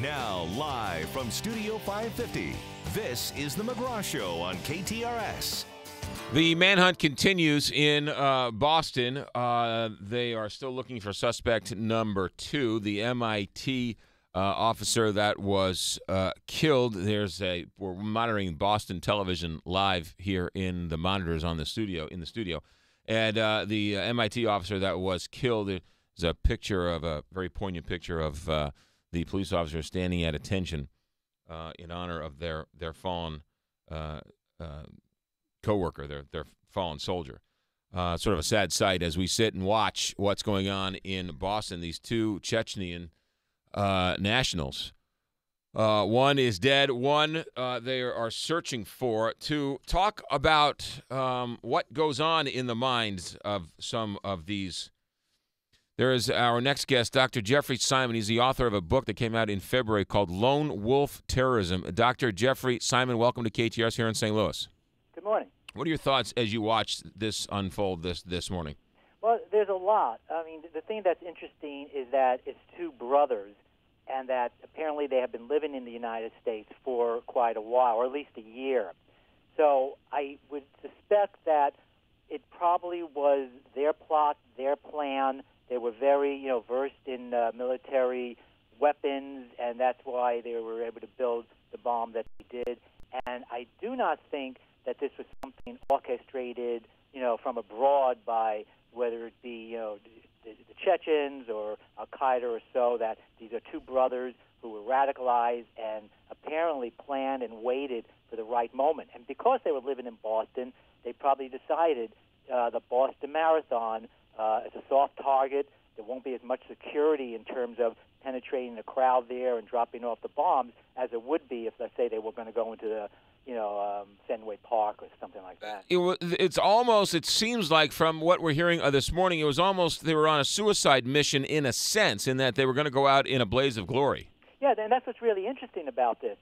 Now, live from Studio 550, this is The McGraw Show on KTRS. The manhunt continues in Boston. They are still looking for suspect number 2, the MIT officer that was killed. We're monitoring Boston television live here in the monitors in the studio. And the MIT officer that was killed is a very poignant picture of the police officer standing at attention in honor of their fallen co-worker, their fallen soldier. Sort of a sad sight as we sit and watch what's going on in Boston. These two Chechnyan nationals. One is dead. One they are searching for. To talk about what goes on in the minds of some of these. There is our next guest, Dr. Jeffrey Simon. He's the author of a book that came out in February called Lone Wolf Terrorism. Dr. Jeffrey Simon, welcome to KTRS here in St. Louis. Good morning. What are your thoughts as you watch this unfold this morning? Well, there's a lot. I mean, the thing that's interesting is that it's two brothers, and that apparently they have been living in the United States for quite a while, or at least a year. So I would suspect that it probably was their plot, their plan. They were very, versed in military weapons, and that's why they were able to build the bomb that they did. And I do not think that this was something orchestrated, from abroad by whether it be, the Chechens or Al-Qaeda or so, that these are two brothers who were radicalized and apparently planned and waited for the right moment. And because they were living in Boston, they probably decided the Boston Marathon is a soft target. There won't be as much security in terms of penetrating the crowd there and dropping off the bombs as it would be if, let's say, they were going to go into the Fenway Park or something like that. It seems like from what we're hearing this morning, it was almost they were on a suicide mission in a sense, in that they were going to go out in a blaze of glory. Yeah, and that's what's really interesting about this.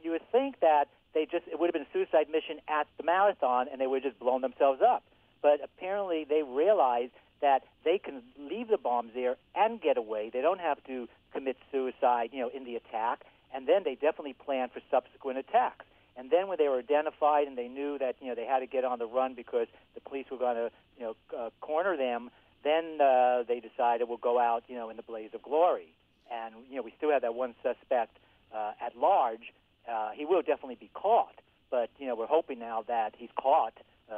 You would think that it would have been a suicide mission at the marathon and they would have just blown themselves up. But apparently they realized that they can leave the bombs there and get away. They don't have to commit suicide, in the attack. And then they definitely planned for subsequent attacks. And then when they were identified and they knew that, they had to get on the run because the police were going to, corner them, then they decided we'll go out, in the blaze of glory. And, we still have that one suspect at large. He will definitely be caught. But, we're hoping now that he's caught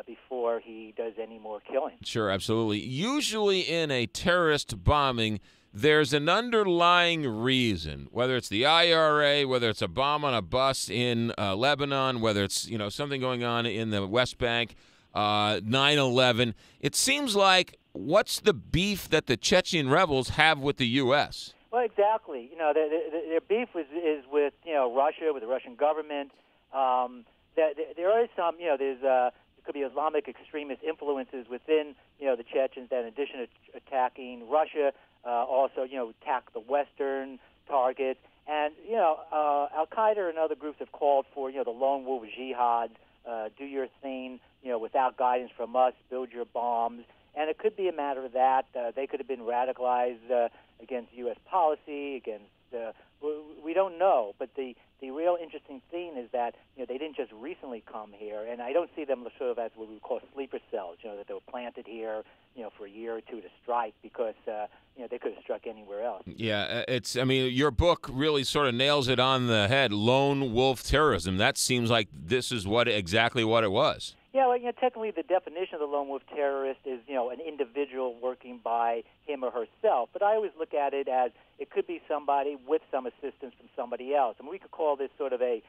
before he does any more killing. Sure, absolutely. Usually in a terrorist bombing, there's an underlying reason, whether it's the IRA, whether it's a bomb on a bus in Lebanon, whether it's something going on in the West Bank, 9/11. It seems like what's the beef that the Chechen rebels have with the U.S.? Well, exactly. Their beef is with Russia, with the Russian government. There is some there could be Islamic extremist influences within the Chechens that, in addition to attacking Russia, also, attack the Western targets. And, Al-Qaeda and other groups have called for, the lone wolf jihad, do your thing, without guidance from us, build your bombs. And it could be a matter of that. They could have been radicalized against U.S. policy, against we don't know. But the real interesting thing is that, they didn't just recently come here. And I don't see them sort of as what we would call sleeper cells, that they were planted here, for a year or two to strike because, they could have struck anywhere else. Yeah, your book really sort of nails it on the head, lone wolf terrorism. That seems like this is exactly what it was. Yeah, well, technically the definition of the lone wolf terrorist is, an individual working by him or herself. But I always look at it as it could be somebody with some assistance from somebody else. I mean, we could call this sort of a,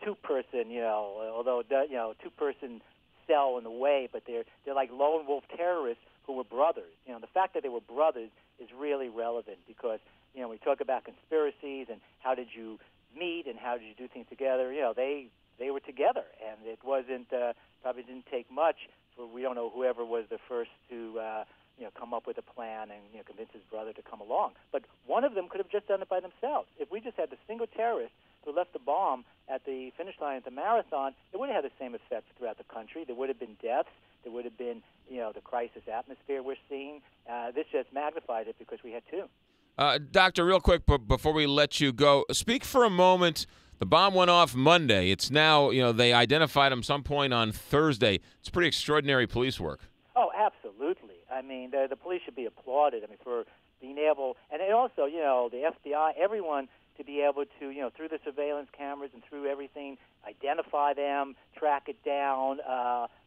two-person, although, two-person cell in a way, but they're like lone wolf terrorists who were brothers. The fact that they were brothers is really relevant because, we talk about conspiracies and how did you meet and how did you do things together, they were together, and it wasn't probably didn't take much for we don't know whoever was the first to come up with a plan and convince his brother to come along. But one of them could have just done it by themselves. If we just had the single terrorist who left the bomb at the finish line at the marathon, it would have had the same effect throughout the country. There would have been deaths. There would have been the crisis atmosphere we're seeing. This just magnified it because we had two. Doctor, real quick, before we let you go, speak for a moment. The bomb went off Monday. It's now, they identified him some point on Thursday. It's pretty extraordinary police work. Oh, absolutely. I mean, the police should be applauded. I mean, for being able, and also, the FBI, everyone to be able to, through the surveillance cameras and through everything, identify them, track it down.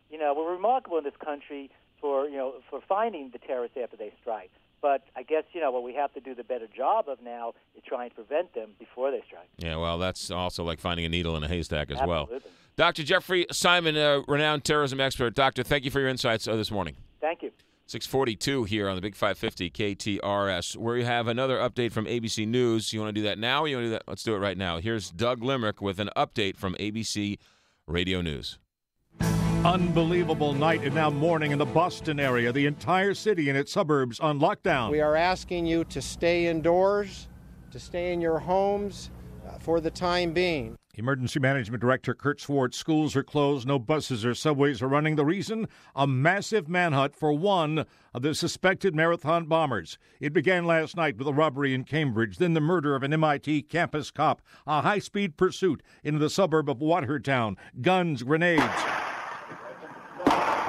We're remarkable in this country for finding the terrorists after they strike. But I guess, what we have to do the better job of now is try and prevent them before they strike. Yeah, well, that's also like finding a needle in a haystack as Absolutely. well. Dr. Jeffrey Simon, renowned terrorism expert. Doctor, thank you for your insights this morning. Thank you. 6:42 here on the Big 550 KTRS, where you have another update from ABC News. You want to do that now or you want to do that? Let's do it right now. Here's Doug Limerick with an update from ABC Radio News. Unbelievable night and now morning in the Boston area. The entire city and its suburbs on lockdown. We are asking you to stay indoors, to stay in your homes for the time being. Emergency Management Director Kurt Swartz, schools are closed, no buses or subways are running. The reason? A massive manhunt for one of the suspected marathon bombers. It began last night with a robbery in Cambridge, then the murder of an MIT campus cop, a high-speed pursuit into the suburb of Watertown, guns, grenades.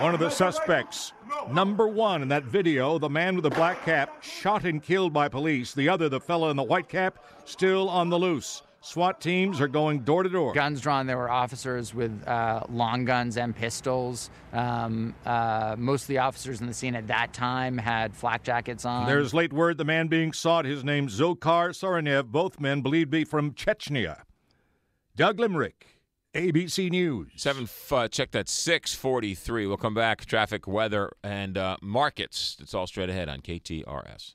One of the suspects, number one in that video, the man with the black cap, shot and killed by police. The other, the fellow in the white cap, still on the loose. SWAT teams are going door to door. Guns drawn. There were officers with long guns and pistols. Most of the officers in the scene at that time had flak jackets on. There's late word the man being sought, his name Zokhar Soranev, both men believed to be from Chechnya. Doug Limerick, ABC News. Check that, 6:43. We'll come back. Traffic, weather, and markets. It's all straight ahead on KTRS.